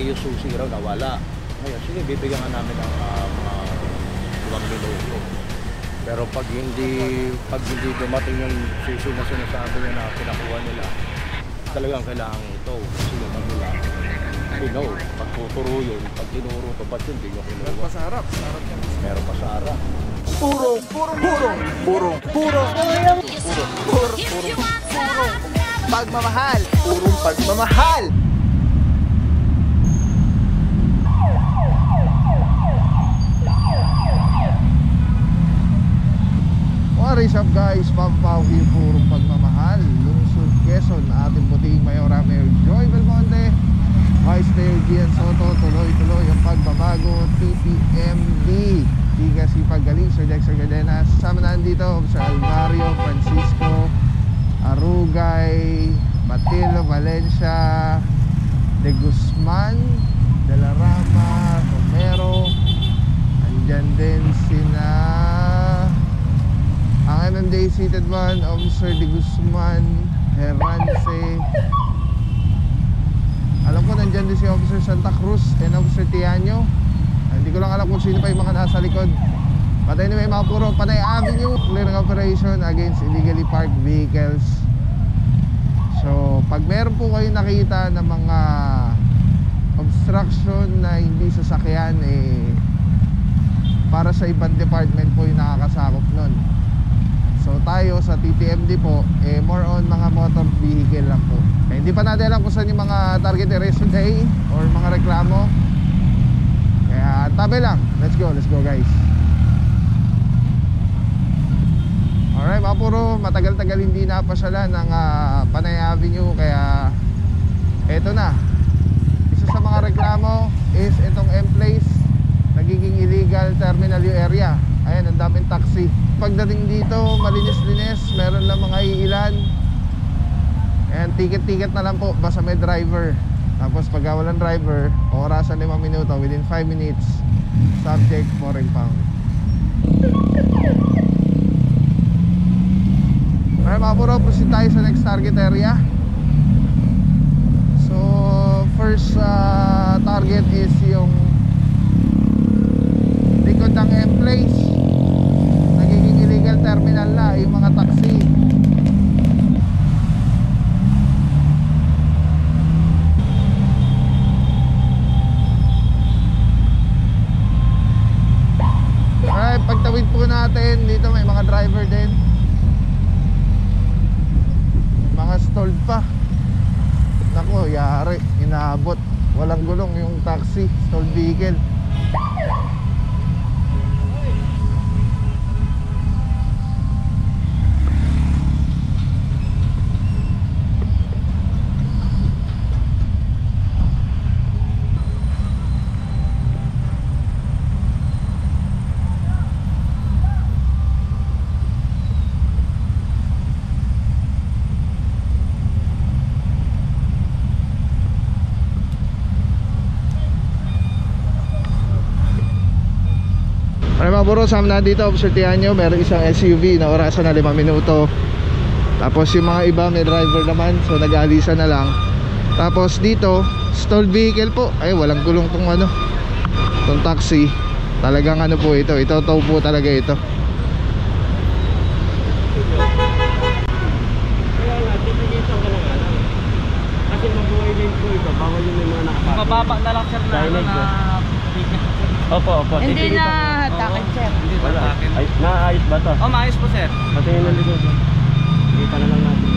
yung susi raw nawala. Ngayon, sige, bibigyan nga namin ng mga 2 minuto. Pero pag hindi dumating yung susi na sinasabi niya na pinakuha nila, talagang kailangan ito. Kasi yung kanila, pag tuturo yun, pag tinuro ito, ba't hindi nyo kinuha? Meron pa sa harap. Meron pa sa harap. Puro. Pagmamahal. Purong pagmamahal. What is up guys, Pampaw here, purong pagmamahal, Lungsod, Quezon, ating puting Mayora Mayor Joy Belmonte, Vice Mayor Gian Soto. Tuloy-tuloy ang pagbabago, TPMD, di kasi paggaling Sir Dexter Cadenas. Sama na dito sa Alvario, Francisco, Arugay, Matilo, Valencia, De Guzman, De La Rama, Romero. Andyan din sina ang MMDA seated man, Officer De Guzman, Herance. Alam ko nandyan din si Officer Santa Cruz and Officer Tianyo. Hindi ko lang alam kung sino pa yung mga nasa likod. But anyway, mga puro Panay Avenue, clearing operation against illegally parked vehicles. So pag meron po kayo nakita ng mga obstruction na hindi sasakyan, para sa ibang department po yung nakakasakop nun. So tayo sa TTMD po, more on mga motor vehicle lang po. Hindi pa natin alam kung saan yung mga target arrest today or mga reklamo. Kaya tabi lang. Let's go guys. Alright mga puro, matagal-tagal hindi napasyalan ng Panay Avenue. Kaya eto na. Isa sa mga reklamo is itong M-Place. Nagiging illegal terminal yung area. Ayan, ang daming taxi. Pagdating dito, malinis-linis. Meron lang mga iilan. And ticket-ticket na lang po, basta may driver. Tapos pag walang driver, orasan 5 minuto, within 5 minutes, subject for impound. Alright mga puro, proceed tayo sa next target area. So first target is yung likod ng M-Place. Nagiging illegal terminal na yung mga taxi. Alright, pagtawid po natin dito may mga driver din. May mga stalled pa. Nako, yari, inaabot. Walang gulong yung taxi, stalled vehicle. Mga bro, sama na dito, Officer Tianyo. Meron isang SUV na orasan na 5 minuto. Tapos yung mga iba may driver naman, so nag-aalisa na lang. Tapos dito, stalled vehicle po. Ay, walang gulong tong tong taxi. Talagang po ito, tow po talaga ito. Kasi mabuhay din po ito, bawal yung mga nakapagod. Mababa na lang sir na Opo. Hindi na hatakit, sir. Hindi wala. Ay, naayos ba to? Oh, maayos po, sir. Patingin ng likod. Kita na lang natin.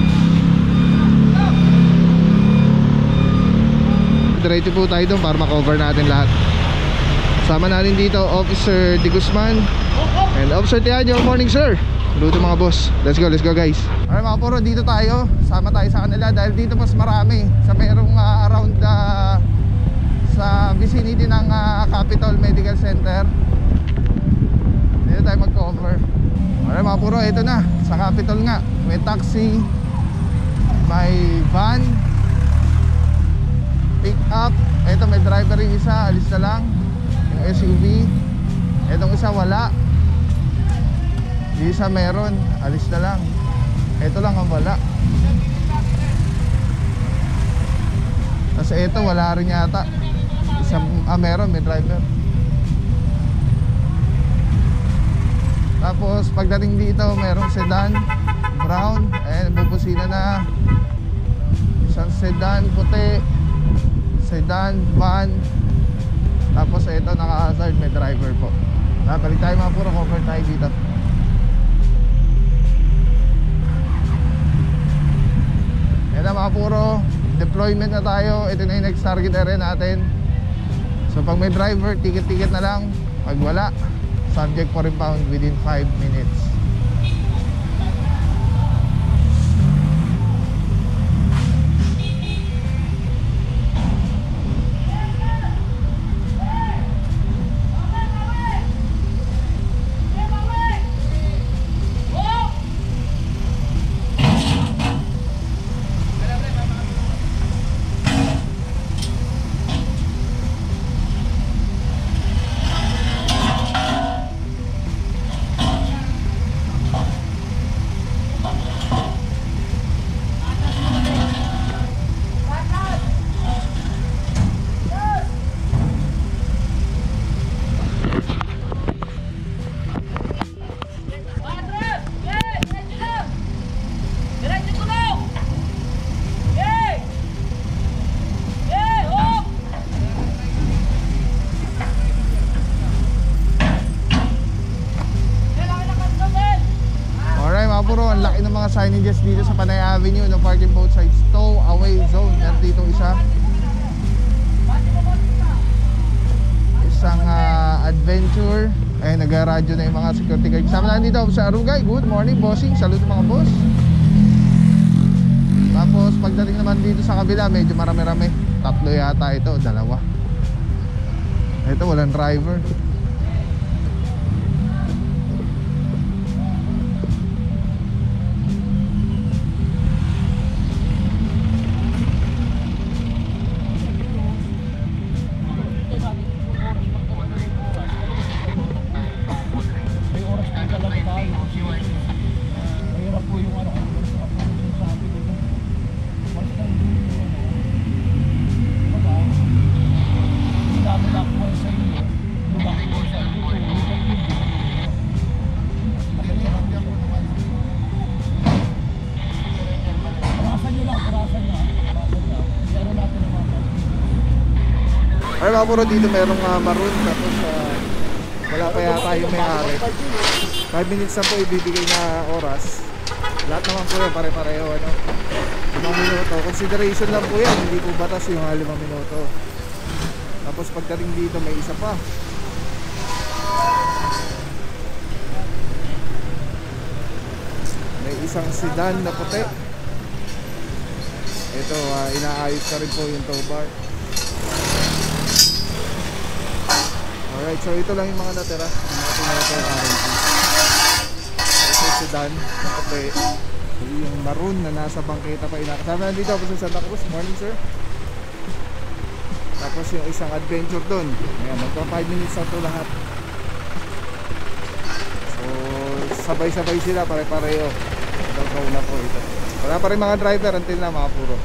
Diretso po tayo doon para makover natin lahat. Sama natin dito Officer De Guzman and Officer Tianyo. Morning sir. Luto mga boss. Let's go guys. Alright mga puro, dito tayo. Sama tayo sa kanila dahil dito mas marami. Sa merong around sa vicinity ng Capital Medical Center. Dito tayo mag-cover. Alright mga puro, ito na. Sa Capital nga, may taxi, may van, pick up. Ito may driver yung isa, alis na lang. Yung SUV. Itong isa wala. Yung isa meron, alis na lang. Ito lang ang wala. Kasi ito wala rin yata. Meron, may driver. Tapos pagdating dito, merong sedan brown, bubusina na. Isang sedan puti, sedan van. Tapos ito naka-hazard, may driver po. Balik tayo mga puro, cover tayo dito. Yan na mga puro, deployment na tayo. Ito na yung next target area natin. So pag may driver, ticket na lang. Pag wala, subject for impound within 5 minutes. Ang laki ng mga signages dito sa Panay Avenue, no parking both sides, tow away zone. Meron dito isang adventure. Nag-radyo na yung mga security guard. Sama na dito sa Arugay. Good morning bossing, salute mga boss. Tapos pagdating naman dito sa kabila, medyo marami-rami. 3 yata ito, 2. Ito walang driver. Ay mga puro, dito merong maroon. Tapos wala pa yata yung may-ari. 5 minutes na po ibibigay na oras. Lahat naman po yan pare-pareho, ano? 5 minuto. Consideration lang po yan, hindi po batas yung 5 minuto. Tapos pagdating dito may isa pa. May isang sedan na puti. Ito, inaayos na rin po yung tow bar. Alright, so ito lang yung mga natira. Yung mga tinatawag RMP. Ito yung sedan na puti. Yung maroon na nasa bangketa pa inakasama na dito ako sa Santa Cruz. Morning sir. Tapos yung isang adventure dun. Ayan, magpa 5 minutes na ito lahat. So sabay-sabay sila, pare-pareho. Ito na po ito. Wala pa rin mga driver until na mga puro.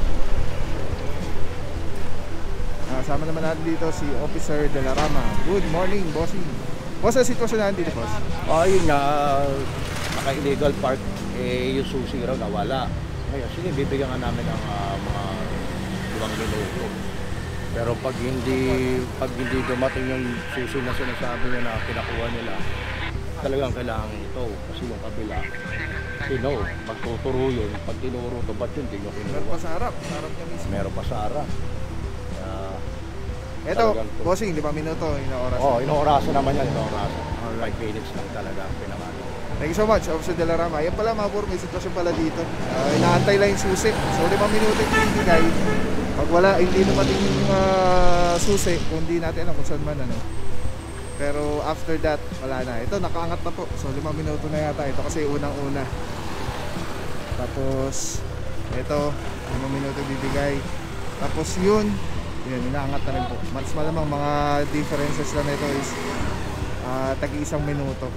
Kasama naman natin dito si Officer De La Rama. Good morning, bossing. Boss, ang sitwasyon natin dito, boss? Yun nga, naka-illegal park, yung susi raw nawala. Ngayon, sige, bibigyan nga namin ng mga 2 minuto. Pero pag hindi dumating yung susi na sinasabi niya na pinakuha nila, talagang kailangan ito. Kasi yung kabila, magtuturo yun. Pag tinuro ito, ba't yun? Hindi nyo kinuha. Meron pa sa harap. Sa harap niya mismo. Meron pa sa harap. Ito, bossing, 5 minuto, inooras. Inoorasan naman yan, inoorasan. 5 minutes lang talaga ang pinamano. Thank you so much, Officer De La Rama. Yan pala mga puro, may sitwasyon pala dito. Inaantay lang yung susi. So 5 minuto yung pinibigay. Pag wala, hindi dumating yung susi, kung hindi natin alam kung saan man, ano. Pero after that, wala na. Ito, nakaangat na po. So 5 minuto na yata ito kasi unang-una. Tapos ito, 5 minuto bibigay. Tapos yun, inaangat na rin po. Mas malamang mga differences lang nito is tagi 1 minuto.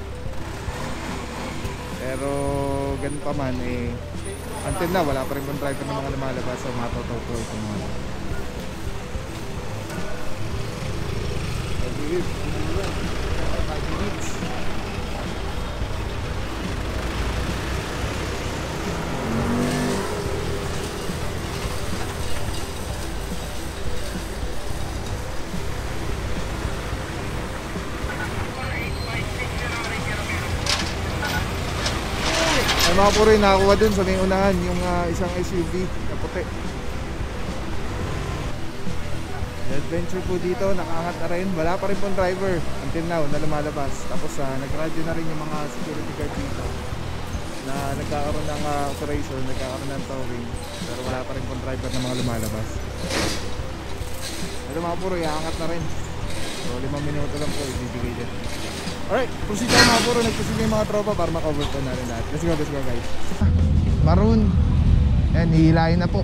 Pero ganun pa man, until na wala pa rin pong driver ng mga lumalabas. So matotow po ito mga. Ay mga puri, nakakuha dun sa may unahan yung isang SUV na puti. Adventure po dito, nakaangat na rin. Wala pa rin pong driver until now na lumalabas. Tapos nag-radio na rin yung mga security guard dito na nagkakaroon ng operation, nagkakaroon ng towing. Pero wala pa rin pong driver na mga lumalabas. Pero mga puro, iaangat na rin. So 5 minuto lang po ibibigay dyan. Alright, proceed tayo mga puro. Nagproceed na yung mga tropa para makover po na rin lahat. Let's go guys. Maroon. Yan, hihilahin na po.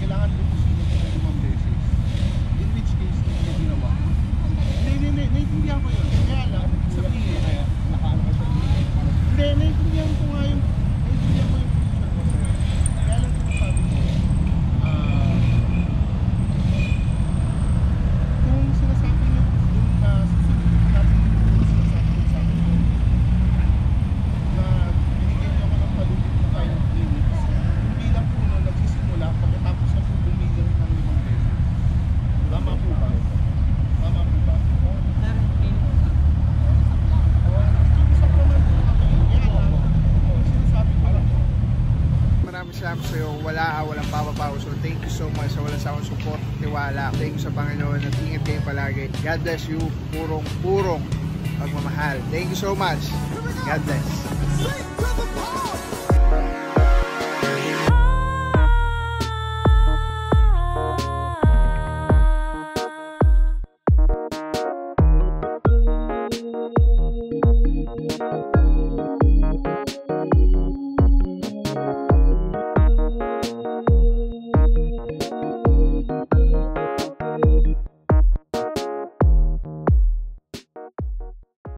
Kailangan bukusin ito ng 5 beses. In which case, hindi ginawa. Hindi, naiintindihan ko yun. Kaya lang, sabihin, hindi, naiintindihan ko nga yung picture mo, sir. Kaya lang sabi ko, kung sinasabi niyo yung susunod natin yung sinasabi ko sa akin, na binigyan niyo ako ng palugit na 5 minutes, hindi lang po na nagsisimula pagkatapos na po bumilang ng 5 beses. Tama po ba? Tama po ba? Maraming salamat sa iyo. Walang papapaw. So thank you so much sa walang sawang support, tiwala. Thank you sa Panginoon at ingat kayo palagi. God bless you. Purong pagmamahal. Thank you so much. God bless.